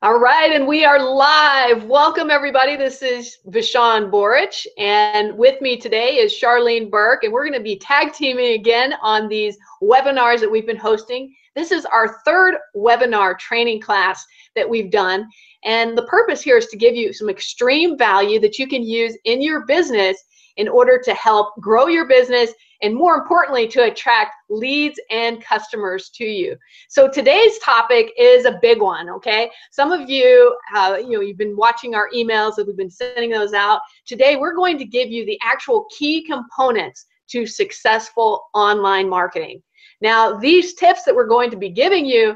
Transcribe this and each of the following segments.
All right, and we are live. Welcome, everybody. This is Vishawn Borich, and with me today is Charlene Burke, and we're going to be tag teaming again on these webinars that we've been hosting. This is our third webinar training class that we've done, and the purpose here is to give you some extreme value that you can use in your business in order to help grow your business and, more importantly, to attract leads and customers to you. So today's topic is a big one, okay? Some of you, you've been watching our emails that we've been sending those out. Today, we're going to give you the actual key components to successful online marketing. Now, these tips that we're going to be giving you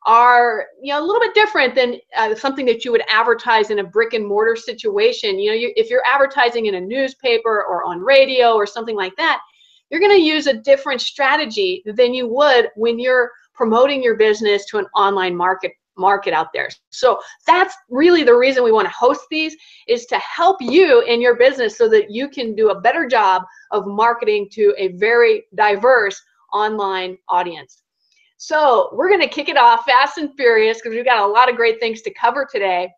are a little bit different than something that you would advertise in a brick and mortar situation. If you're advertising in a newspaper or on radio or something like that, you're going to use a different strategy than you would when you're promoting your business to an online market out there. So that's really the reason we want to host these, is to help you in your business so that you can do a better job of marketing to a very diverse online audience. So we're going to kick it off fast and furious because we've got a lot of great things to cover today.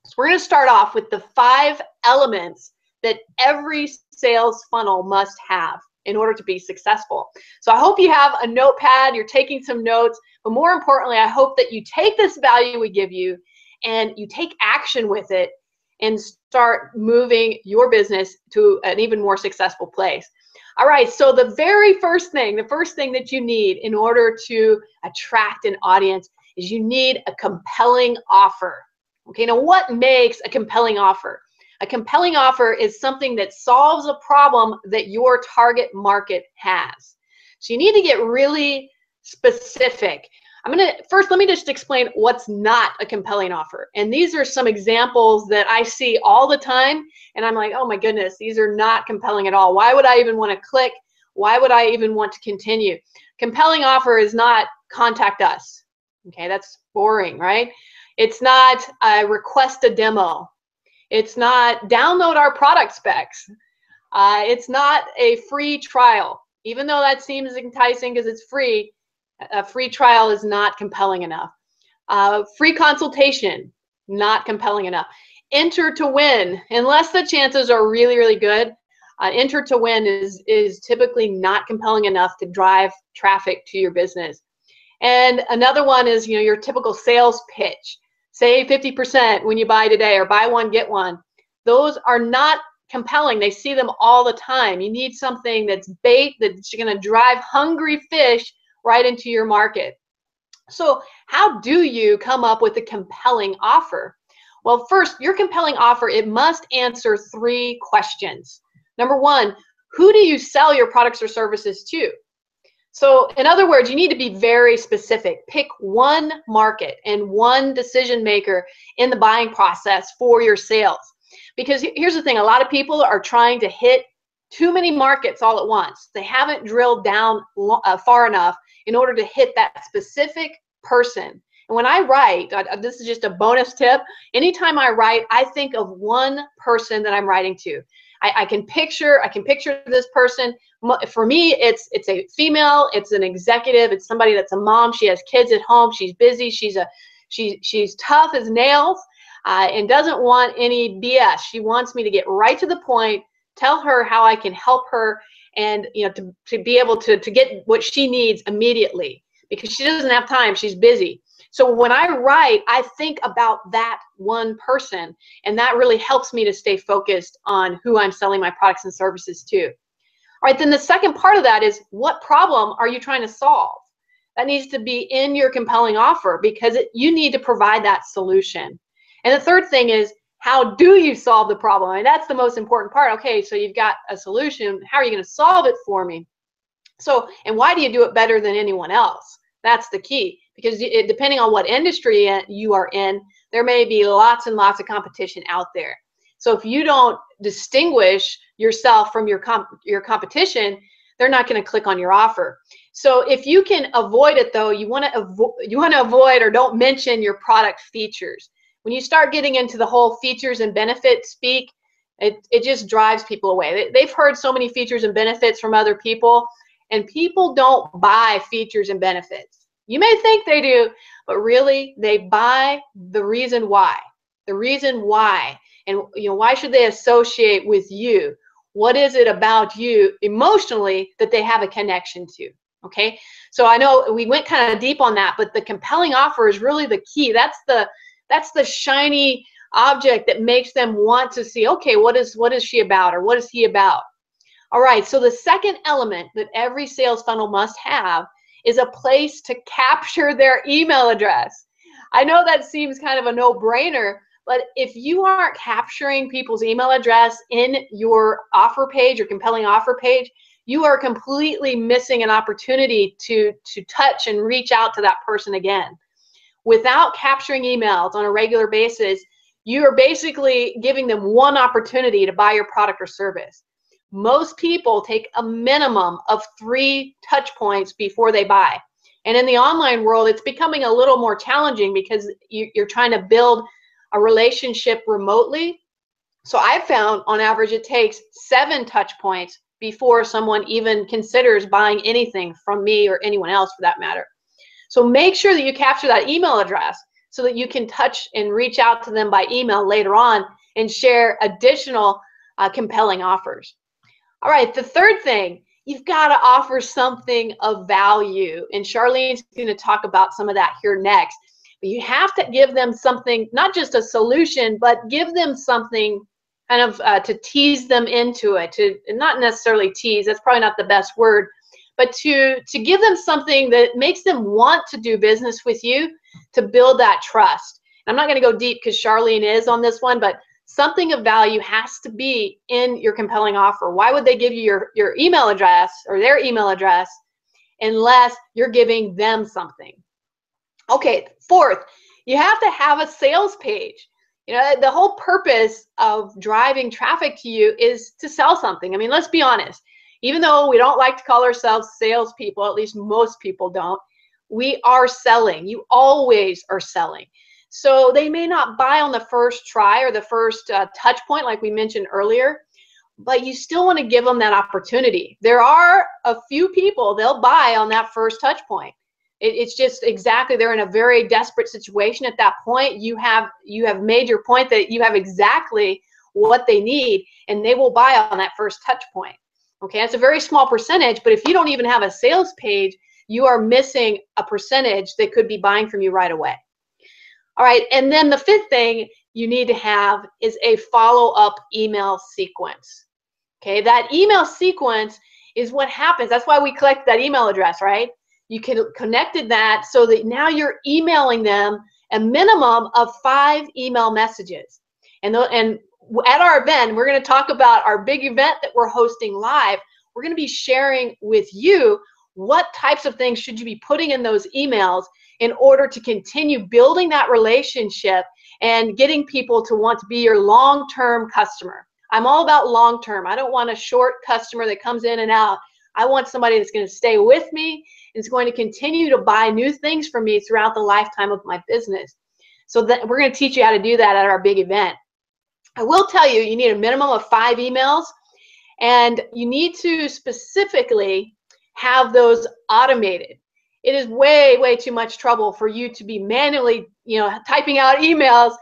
So we're going to start off with the 5 elements that every sales funnel must have in order to be successful. So I hope you have a notepad, you're taking some notes, but more importantly, I hope that you take this value we give you and you take action with it and start moving your business to an even more successful place. All right, so the first thing that you need in order to attract an audience is you need a compelling offer. Okay, now what makes a compelling offer? A compelling offer is something that solves a problem that your target market has. So you need to get really specific. First, let me just explain what's not a compelling offer. And these are some examples that I see all the time. And I'm like, oh my goodness, these are not compelling at all. Why would I even want to click? Why would I even want to continue? Compelling offer is not contact us. Okay, that's boring, right? It's not request a demo. It's not download our product specs. It's not a free trial. Even though that seems enticing because it's free, a free trial is not compelling enough. Free consultation, not compelling enough. Enter to win, unless the chances are really, really good. Enter to win is typically not compelling enough to drive traffic to your business. And another one is your typical sales pitch. Save 50% when you buy today, or buy one, get one. Those are not compelling. They see them all the time. You need something that's bait, that's going to drive hungry fish right into your market. So how do you come up with a compelling offer? Well, first, your compelling offer, it must answer 3 questions. Number 1, who do you sell your products or services to? So in other words, you need to be very specific. Pick one market and one decision maker in the buying process for your sales. Because here's the thing, a lot of people are trying to hit too many markets all at once. They haven't drilled down far enough in order to hit that specific person. And when I write, this is just a bonus tip, anytime I write, I think of one person that I'm writing to. I can picture this person. For me, it's a female, it's an executive, it's somebody that's a mom, she has kids at home, she's busy, she's tough as nails, and doesn't want any BS. She wants me to get right to the point, tell her how I can help her, and to be able to get what she needs immediately, because she doesn't have time, she's busy. So when I write, I think about that one person, and that really helps me to stay focused on who I'm selling my products and services to. All right, then the second part of that is, what problem are you trying to solve? That needs to be in your compelling offer, because you need to provide that solution. And the third thing is, how do you solve the problem? And that's the most important part. Okay, so you've got a solution. How are you going to solve it for me? So, and why do you do it better than anyone else? That's the key. Because depending on what industry you are in, there may be lots and lots of competition out there. So if you don't distinguish yourself from your competition, they're not going to click on your offer. So if you can avoid it, though, you want to avoid or don't mention your product features. When you start getting into the whole features and benefits speak, it just drives people away. They've heard so many features and benefits from other people, and people don't buy features and benefits. You may think they do, but really they buy the reason why. The reason why. And why should they associate with you? What is it about you emotionally that they have a connection to? Okay, so I know we went kind of deep on that, but the compelling offer is really the key. That's the shiny object that makes them want to see, okay, what is she about, or what is he about? All right, so the second element that every sales funnel must have is a place to capture their email address. I know that seems kind of a no-brainer, but if you aren't capturing people's email address in your offer page, your compelling offer page, you are completely missing an opportunity to touch and reach out to that person again. Without capturing emails on a regular basis, you are basically giving them one opportunity to buy your product or service. Most people take a minimum of 3 touch points before they buy. And in the online world, it's becoming a little more challenging because you're trying to build a relationship remotely. So I've found on average it takes 7 touch points before someone even considers buying anything from me or anyone else for that matter. So make sure that you capture that email address so that you can touch and reach out to them by email later on and share additional compelling offers. All right, the third thing, you've got to offer something of value. And Charlene's going to talk about some of that here next. But you have to give them something, not just a solution, but give them something kind of to tease them into it, to not necessarily tease, that's probably not the best word, but to give them something that makes them want to do business with you, to build that trust. And I'm not going to go deep because Charlene is on this one, but something of value has to be in your compelling offer. Why would they give you your email address or their email address unless you're giving them something? Okay, fourth, you have to have a sales page. The whole purpose of driving traffic to you is to sell something. I mean, let's be honest. Even though we don't like to call ourselves salespeople, at least most people don't, we are selling. You always are selling. So they may not buy on the first try or the first touch point like we mentioned earlier, but you still want to give them that opportunity. There are a few people, they'll buy on that first touch point. It's just exactly, they're in a very desperate situation at that point. You have made your point that you have exactly what they need, and they will buy on that first touch point. Okay, it's a very small percentage, but if you don't even have a sales page, you are missing a percentage that could be buying from you right away. All right, and then the fifth thing you need to have is a follow-up email sequence. Okay, that email sequence is what happens. That's why we collected that email address, right? You connected that so that now you're emailing them a minimum of 5 email messages. And at our event, we're going to talk about our big event that we're hosting live. We're going to be sharing with you what types of things should you be putting in those emails in order to continue building that relationship and getting people to want to be your long-term customer. I'm all about long-term. I don't want a short customer that comes in and out. I want somebody that's going to stay with me and is going to continue to buy new things from me throughout the lifetime of my business. So that we're going to teach you how to do that at our big event. I will tell you, you need a minimum of 5 emails, and you need to specifically have those automated. It is way, way too much trouble for you to be manually, typing out emails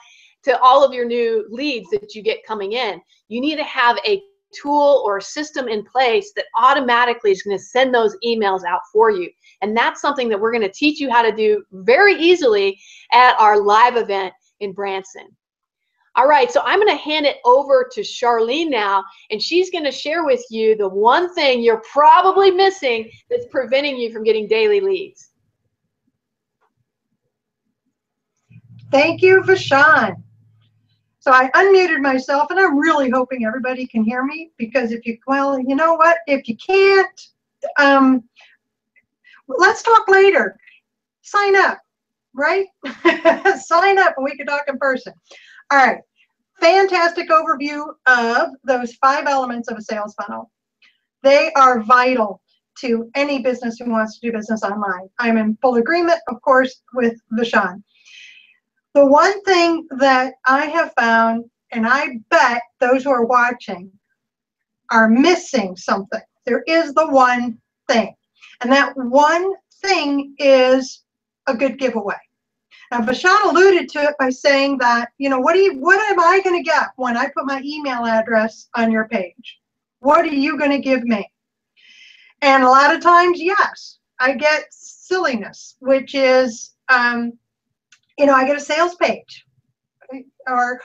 to all of your new leads that you get coming in. You need to have a tool or a system in place that automatically is going to send those emails out for you. And that's something that we're going to teach you how to do very easily at our live event in Branson. All right, so I'm going to hand it over to Charlene now, and she's going to share with you the one thing you're probably missing that's preventing you from getting daily leads. Thank you, Vashon. So I unmuted myself, and I'm really hoping everybody can hear me, because if you, well, you know what, if you can't, let's talk later. Sign up, right? Sign up and we can talk in person. All right, fantastic overview of those 5 elements of a sales funnel. They are vital to any business who wants to do business online. I'm in full agreement, of course, with Vashon. The one thing that I have found, and I bet those who are watching are missing something. There is the one thing, and that one thing is a good giveaway. Now, Vashon alluded to it by saying that, what am I going to get when I put my email address on your page? What are you going to give me? And a lot of times, yes, I get silliness, which is, I get a sales page, or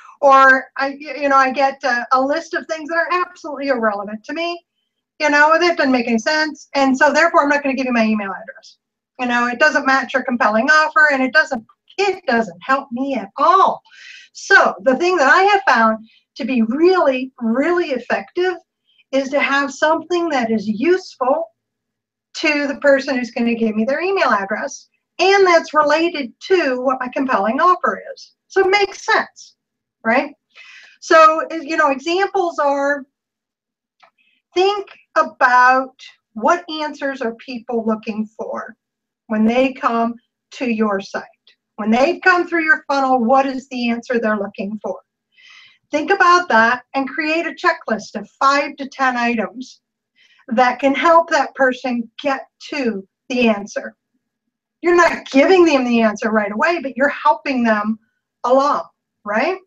I get a list of things that are absolutely irrelevant to me. That doesn't make any sense, and so therefore I'm not going to give you my email address. It doesn't match your compelling offer, and it doesn't help me at all. So the thing that I have found to be really, really effective is to have something that is useful to the person who's going to give me their email address, and that's related to what my compelling offer is. So it makes sense, right? So, examples are, think about what answers are people looking for when they come to your site. When they've come through your funnel, what is the answer they're looking for? Think about that and create a checklist of 5 to 10 items that can help that person get to the answer. You're not giving them the answer right away, but you're helping them along, right?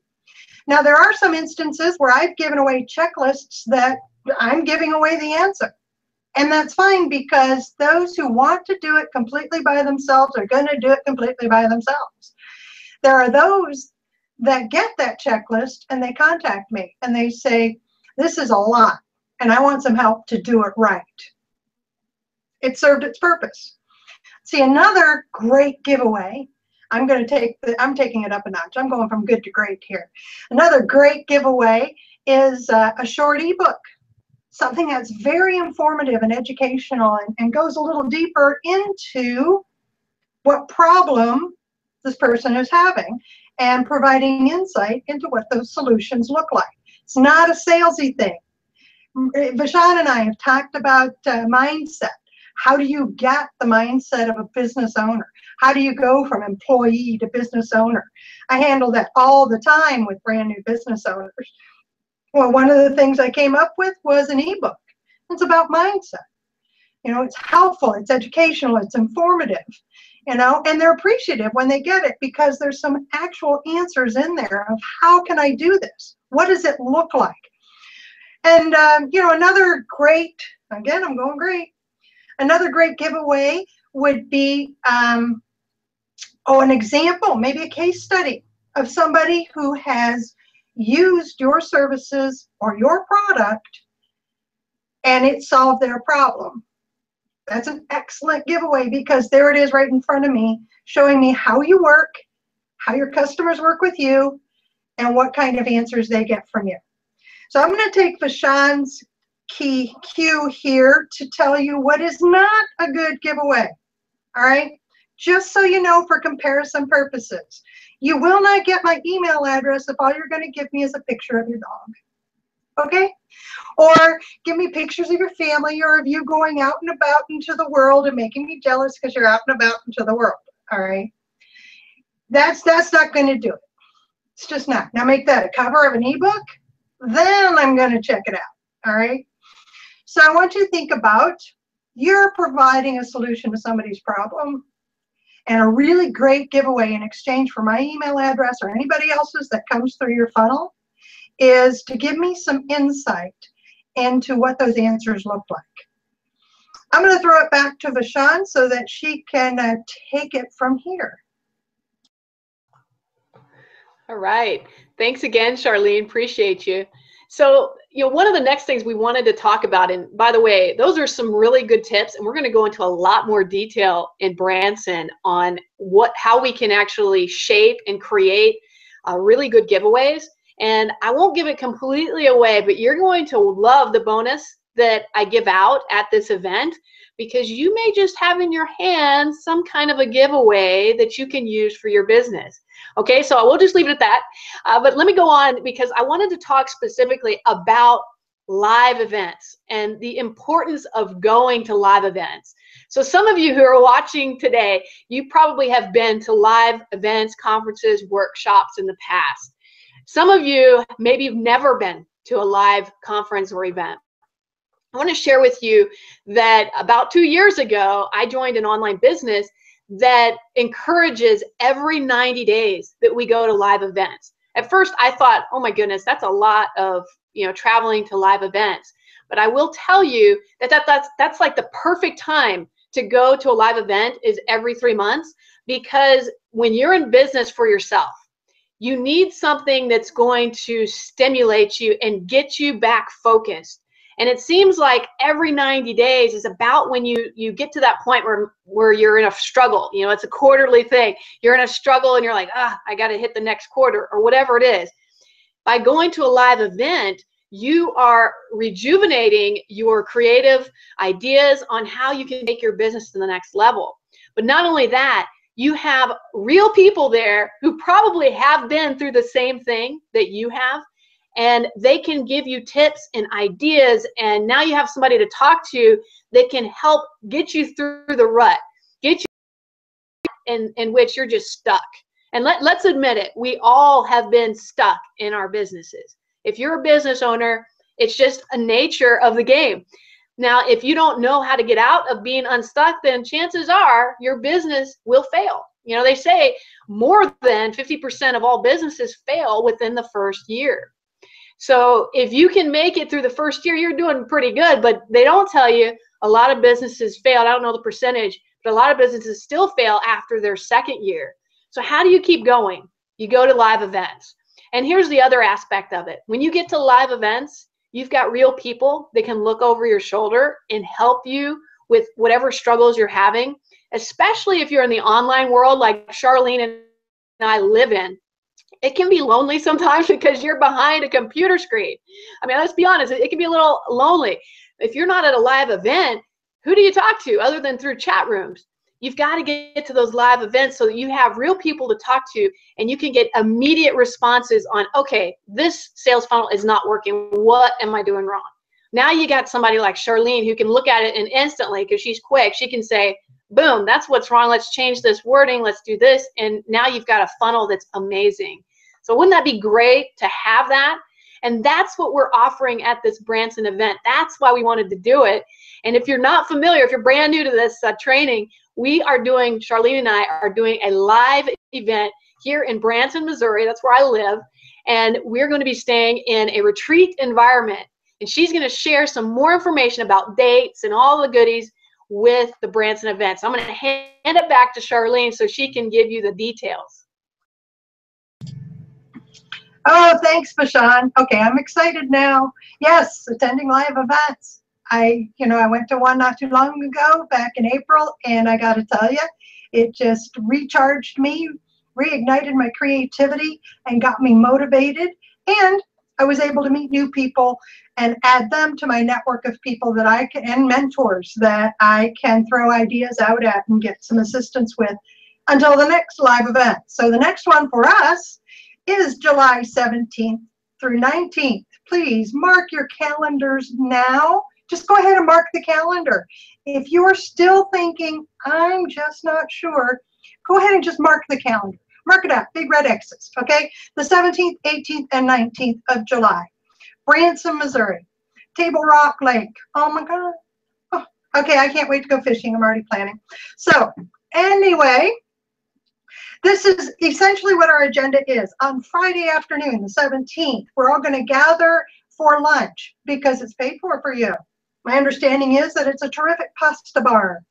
Now, there are some instances where I've given away checklists that I'm giving away the answer. And that's fine, because those who want to do it completely by themselves are going to do it completely by themselves. There are those that get that checklist and they contact me and they say, this is a lot and I want some help to do it right. It served its purpose. See, another great giveaway, I'm taking it up a notch. I'm going from good to great here. Another great giveaway is a short ebook. Something that's very informative and educational and goes a little deeper into what problem this person is having and providing insight into what those solutions look like. It's not a salesy thing. Vashon and I have talked about mindset. How do you get the mindset of a business owner? How do you go from employee to business owner? I handle that all the time with brand new business owners. Well, one of the things I came up with was an ebook. It's about mindset. It's helpful, it's educational, it's informative, and they're appreciative when they get it because there's some actual answers in there of how can I do this? What does it look like? And, another great, again, I'm going great. Another great giveaway would be, an example, maybe a case study of somebody who has used your services or your product and it solved their problem. That's an excellent giveaway because there it is right in front of me, showing me how you work, how your customers work with you, and what kind of answers they get from you. So I'm going to take Vashon's key cue here to tell you what is not a good giveaway. All right? Just so you know, for comparison purposes. You will not get my email address if all you're going to give me is a picture of your dog. Okay? Or give me pictures of your family or of you going out and about into the world and making me jealous because you're out and about into the world. All right? That's not going to do it. It's just not. Now make that a cover of an ebook, then I'm going to check it out. All right? So I want you to think about you're providing a solution to somebody's problem. And a really great giveaway in exchange for my email address or anybody else's that comes through your funnel is to give me some insight into what those answers look like. I'm going to throw it back to Vashon so that she can take it from here. All right. Thanks again, Charlene. Appreciate you. So, one of the next things we wanted to talk about, and by the way, those are some really good tips, and we're going to go into a lot more detail in Branson on how we can actually shape and create really good giveaways. And I won't give it completely away, but you're going to love the bonus that I give out at this event, because you may just have in your hands some kind of a giveaway that you can use for your business. Okay, so I will just leave it at that. But let me go on, because I wanted to talk specifically about live events and the importance of going to live events. So some of you who are watching today, you probably have been to live events, conferences, workshops in the past. Some of you maybe have never been to a live conference or event. I want to share with you that about 2 years ago, I joined an online business that encourages every 90 days that we go to live events. At first I thought, oh my goodness, that's a lot of, traveling to live events. But I will tell you that's like the perfect time to go to a live event is every 3 months, because when you're in business for yourself, you need something that's going to stimulate you and get you back focused. And it seems like every 90 days is about when you get to that point where you're in a struggle. It's a quarterly thing. You're in a struggle and you're like, I got to hit the next quarter or whatever it is. By going to a live event, you are rejuvenating your creative ideas on how you can take your business to the next level. But not only that, you have real people there who probably have been through the same thing that you have, and they can give you tips and ideas, and now you have somebody to talk to that can help get you through the rut, get you in which you're just stuck. And let's admit it, we all have been stuck in our businesses. If you're a business owner, it's just a nature of the game. Now, if you don't know how to get out of being unstuck, then chances are your business will fail. They say more than 50% of all businesses fail within the first year. So if you can make it through the first year, you're doing pretty good. But they don't tell you a lot of businesses fail. I don't know the percentage, but a lot of businesses still fail after their second year. So how do you keep going? You go to live events. And here's the other aspect of it. When you get to live events, you've got real people that can look over your shoulder and help you with whatever struggles you're having, especially if you're in the online world like Charlene and I live in. It can be lonely sometimes because you're behind a computer screen. I mean, let's be honest, it can be a little lonely. If you're not at a live event, who do you talk to other than through chat rooms? You've got to get to those live events so that you have real people to talk to and you can get immediate responses on, okay, this sales funnel is not working. What am I doing wrong? Now you got somebody like Charlene who can look at it and instantly, because she's quick, she can say, boom, that's what's wrong. Let's change this wording. Let's do this. And now you've got a funnel that's amazing. So wouldn't that be great to have that? And that's what we're offering at this Branson event. That's why we wanted to do it. And if you're not familiar, if you're brand new to this training, Charlene and I are doing a live event here in Branson, Missouri. That's where I live. And we're going to be staying in a retreat environment. And she's going to share some more information about dates and all the goodies with the Branson event. So I'm going to hand it back to Charlene so she can give you the details. Oh, thanks, Bashan. Okay, I'm excited now. Yes, attending live events. I went to one not too long ago, back in April, and I got to tell you, it just recharged me, reignited my creativity, and got me motivated. And I was able to meet new people and add them to my network of people and mentors that I can throw ideas out at and get some assistance with until the next live event. So the next one for us is July 17th through 19th. Please mark your calendars now. Just go ahead and mark the calendar. If you are still thinking, I'm just not sure, go ahead and just mark the calendar. Mark it out, big red X's, okay? The 17th, 18th, and 19th of July. Branson, Missouri. Table Rock Lake. Oh my God. Oh, okay, I can't wait to go fishing. I'm already planning. So anyway, this is essentially what our agenda is. On Friday afternoon, the 17th, we're all going to gather for lunch because it's paid for you. My understanding is that it's a terrific pasta bar.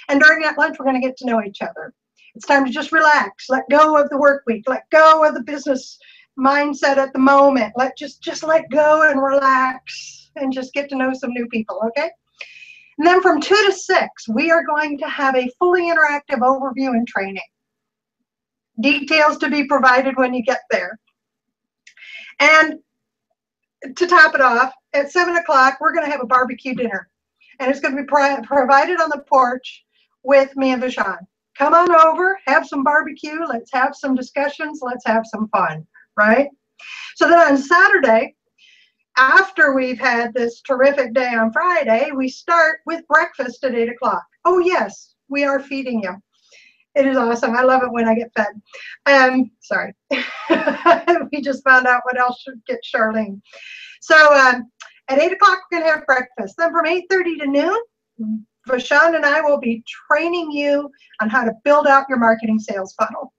And during that lunch, we're going to get to know each other. It's time to just relax, let go of the work week, let go of the business mindset at the moment. Just let go and relax and just get to know some new people, okay? And then from 2 to 6, we are going to have a fully interactive overview and training. Details to be provided when you get there. And to top it off, at 7 o'clock, we're going to have a barbecue dinner. And it's going to be provided on the porch with me and Bashan. Come on over, have some barbecue, let's have some discussions, let's have some fun, right? So then on Saturday, after we've had this terrific day on Friday, we start with breakfast at 8 o'clock. Oh yes, we are feeding you. It is awesome. I love it when I get fed. Sorry. We just found out what else should get Charlene. So at 8 o'clock, we're going to have breakfast. Then from 8:30 to noon, Vashon and I will be training you on how to build out your marketing sales funnel.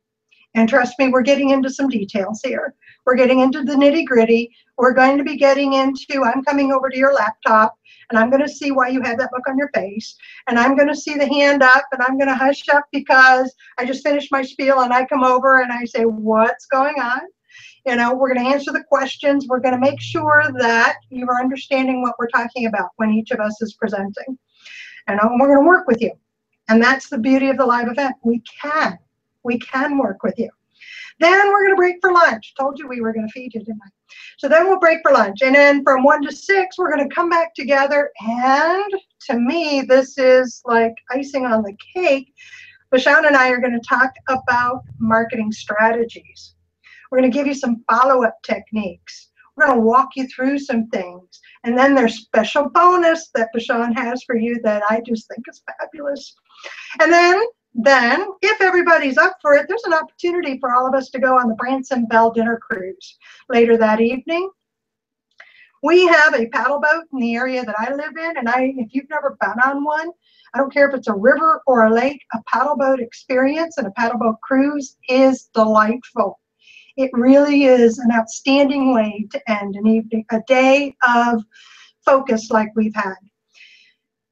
And trust me, we're getting into some details here. We're getting into the nitty-gritty. We're going to be getting into, I'm coming over to your laptop, and I'm going to see why you have that look on your face. And I'm going to see the hand up, and I'm going to hush up because I just finished my spiel, and I come over and I say, what's going on? You know, we're going to answer the questions. We're going to make sure that you are understanding what we're talking about when each of us is presenting. And we're going to work with you. And that's the beauty of the live event. We can work with you. Then we're going to break for lunch. Told you we were going to feed you, didn't I? So then we'll break for lunch. And then from 1 to 6, we're going to come back together. And to me, this is like icing on the cake. Vashon and I are going to talk about marketing strategies. We're going to give you some follow-up techniques. We're going to walk you through some things. And then there's special bonus that Vashon has for you that I just think is fabulous. And then, if everybody's up for it, there's an opportunity for all of us to go on the Branson Belle dinner cruise later that evening. We have a paddle boat in the area that I live in, and if you've never been on one, I don't care if it's a river or a lake, a paddle boat experience and a paddle boat cruise is delightful. It really is an outstanding way to end an evening, a day of focus like we've had.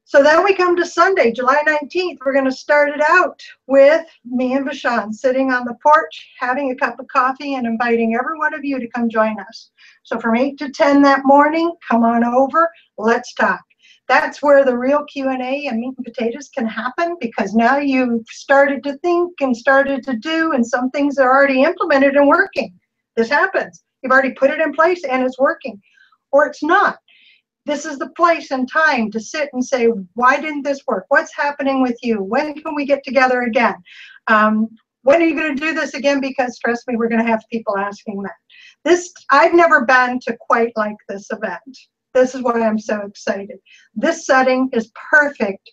So then we come to Sunday, July 19th. We're going to start it out with me and Vashon sitting on the porch, having a cup of coffee and inviting every one of you to come join us. So from 8 to 10 that morning, come on over, let's talk. That's where the real Q&A and meat and potatoes can happen, because now you've started to think and started to do, and some things are already implemented and working. This happens. You've already put it in place and it's working, or it's not. This is the place and time to sit and say, why didn't this work? What's happening with you? When can we get together again? When are you going to do this again? Because trust me, we're going to have people asking that. I've never been to quite like this event. This is why I'm so excited. This setting is perfect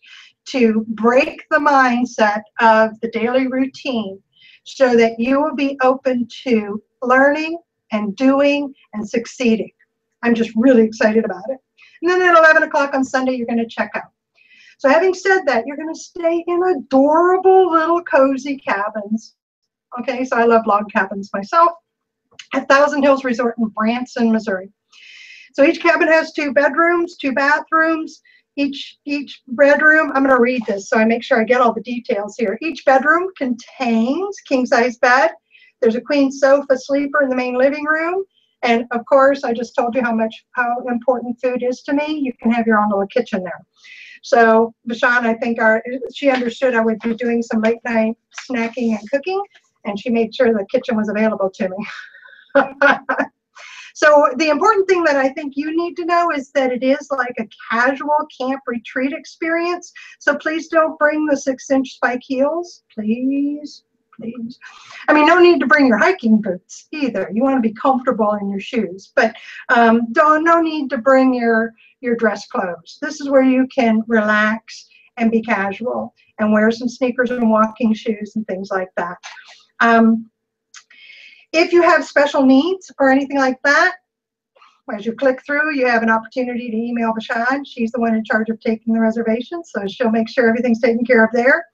to break the mindset of the daily routine so that you will be open to learning and doing and succeeding. I'm just really excited about it. And then at 11 o'clock on Sunday, you're going to check out. So having said that, you're going to stay in adorable little cozy cabins. Okay, so I love log cabins myself at Thousand Hills Resort in Branson, Missouri. So each cabin has 2 bedrooms, 2 bathrooms. Each bedroom, I'm going to read this so I make sure I get all the details here. Each bedroom contains king-size bed. There's a queen sofa sleeper in the main living room. And of course, I just told you how important food is to me. You can have your own little kitchen there. So Vashon, I think she understood I would be doing some late night snacking and cooking, and she made sure the kitchen was available to me. So the important thing that I think you need to know is that it is like a casual camp retreat experience. So please don't bring the 6-inch spike heels, please. Please. I mean, no need to bring your hiking boots either. You want to be comfortable in your shoes, but no need to bring your dress clothes. This is where you can relax and be casual and wear some sneakers and walking shoes and things like that. If you have special needs or anything like that, as you click through, you have an opportunity to email Vashon. She's the one in charge of taking the reservations, so she'll make sure everything's taken care of there.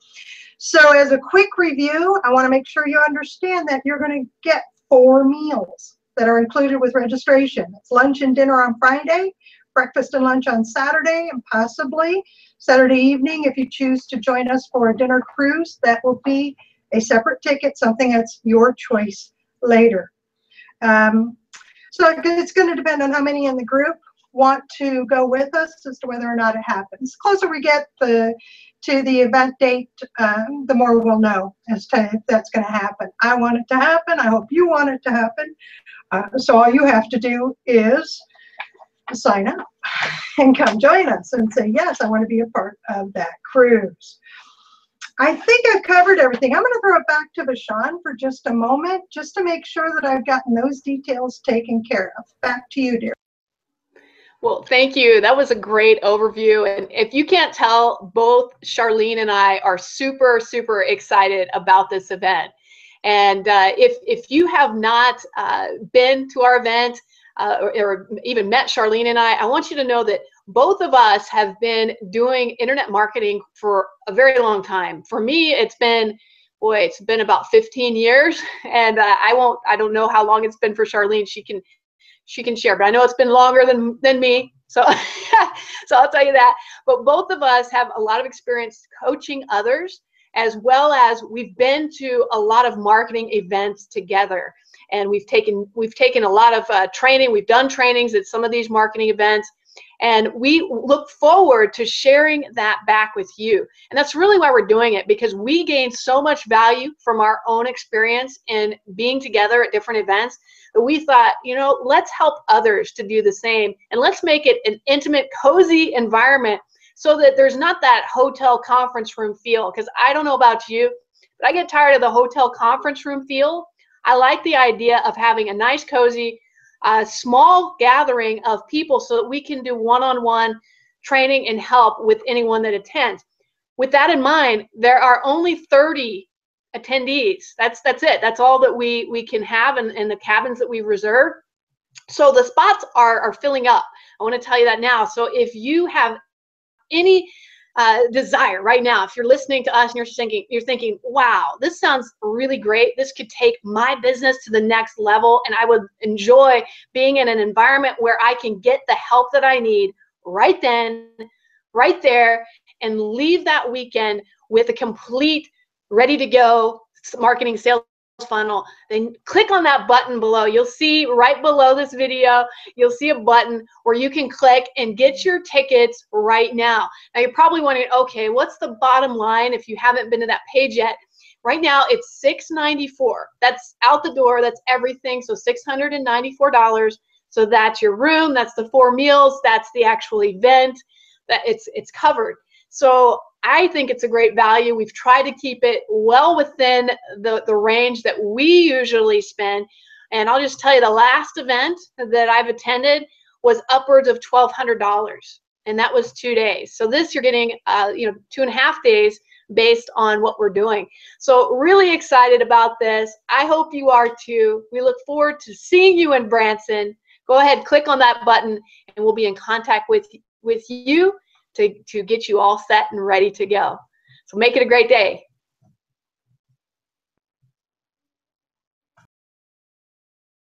So as a quick review, I want to make sure you understand that you're going to get 4 meals that are included with registration. It's lunch and dinner on Friday, breakfast and lunch on Saturday, and possibly Saturday evening if you choose to join us for a dinner cruise. That will be a separate ticket, something that's your choice later. So it's going to depend on how many in the group want to go with us as to whether or not it happens. The closer we get to the event date, the more we'll know as to if that's going to happen. I want it to happen. I hope you want it to happen. So all you have to do is sign up and come join us and say, yes, I want to be a part of that cruise. I think I've covered everything. I'm going to throw it back to Vashon for just a moment, just to make sure that I've gotten those details taken care of. Back to you, dear. Well, thank you. That was a great overview. And if you can't tell, both Charlene and I are super, super excited about this event. And if you have not been to our event or even met Charlene and I want you to know that both of us have been doing internet marketing for a very long time. For me, it's been about 15 years, and I don't know how long it's been for Charlene. She can share, but I know it's been longer than me. So so I'll tell you that. But both of us have a lot of experience coaching others, as well as we've been to a lot of marketing events together. And we've taken a lot of training. We've done trainings at some of these marketing events. And we look forward to sharing that back with you. And that's really why we're doing it, because we gain so much value from our own experience in being together at different events that we thought, you know, let's help others to do the same. And let's make it an intimate, cozy environment so that there's not that hotel conference room feel. Because I don't know about you, but I get tired of the hotel conference room feel. I like the idea of having a nice, cozy, small gathering of people so that we can do one-on-one training and help with anyone that attends. With that in mind, there are only 30 attendees. That's it. That's all that we can have in the cabins that we've reserved. So the spots are filling up. I want to tell you that now. So if you have any desire right now, if you're listening to us and you're thinking, wow, this sounds really great. This could take my business to the next level, and I would enjoy being in an environment where I can get the help that I need right then, right there, and leave that weekend with a complete, ready to go marketing sales funnel, then click on that button below. You'll see right below this video, you'll see a button where you can click and get your tickets right now. Now you're probably wondering, okay, what's the bottom line if you haven't been to that page yet? Right now it's $694. That's out the door, that's everything. So $694. So that's your room, that's the 4 meals, that's the actual event, that it's covered. So I think it's a great value. We've tried to keep it well within the range that we usually spend. And I'll just tell you, the last event that I've attended was upwards of $1,200, and that was 2 days. So this you're getting 2.5 days based on what we're doing. So really excited about this. I hope you are too. We look forward to seeing you in Branson. Go ahead, click on that button, and we'll be in contact with you to get you all set and ready to go. So make it a great day.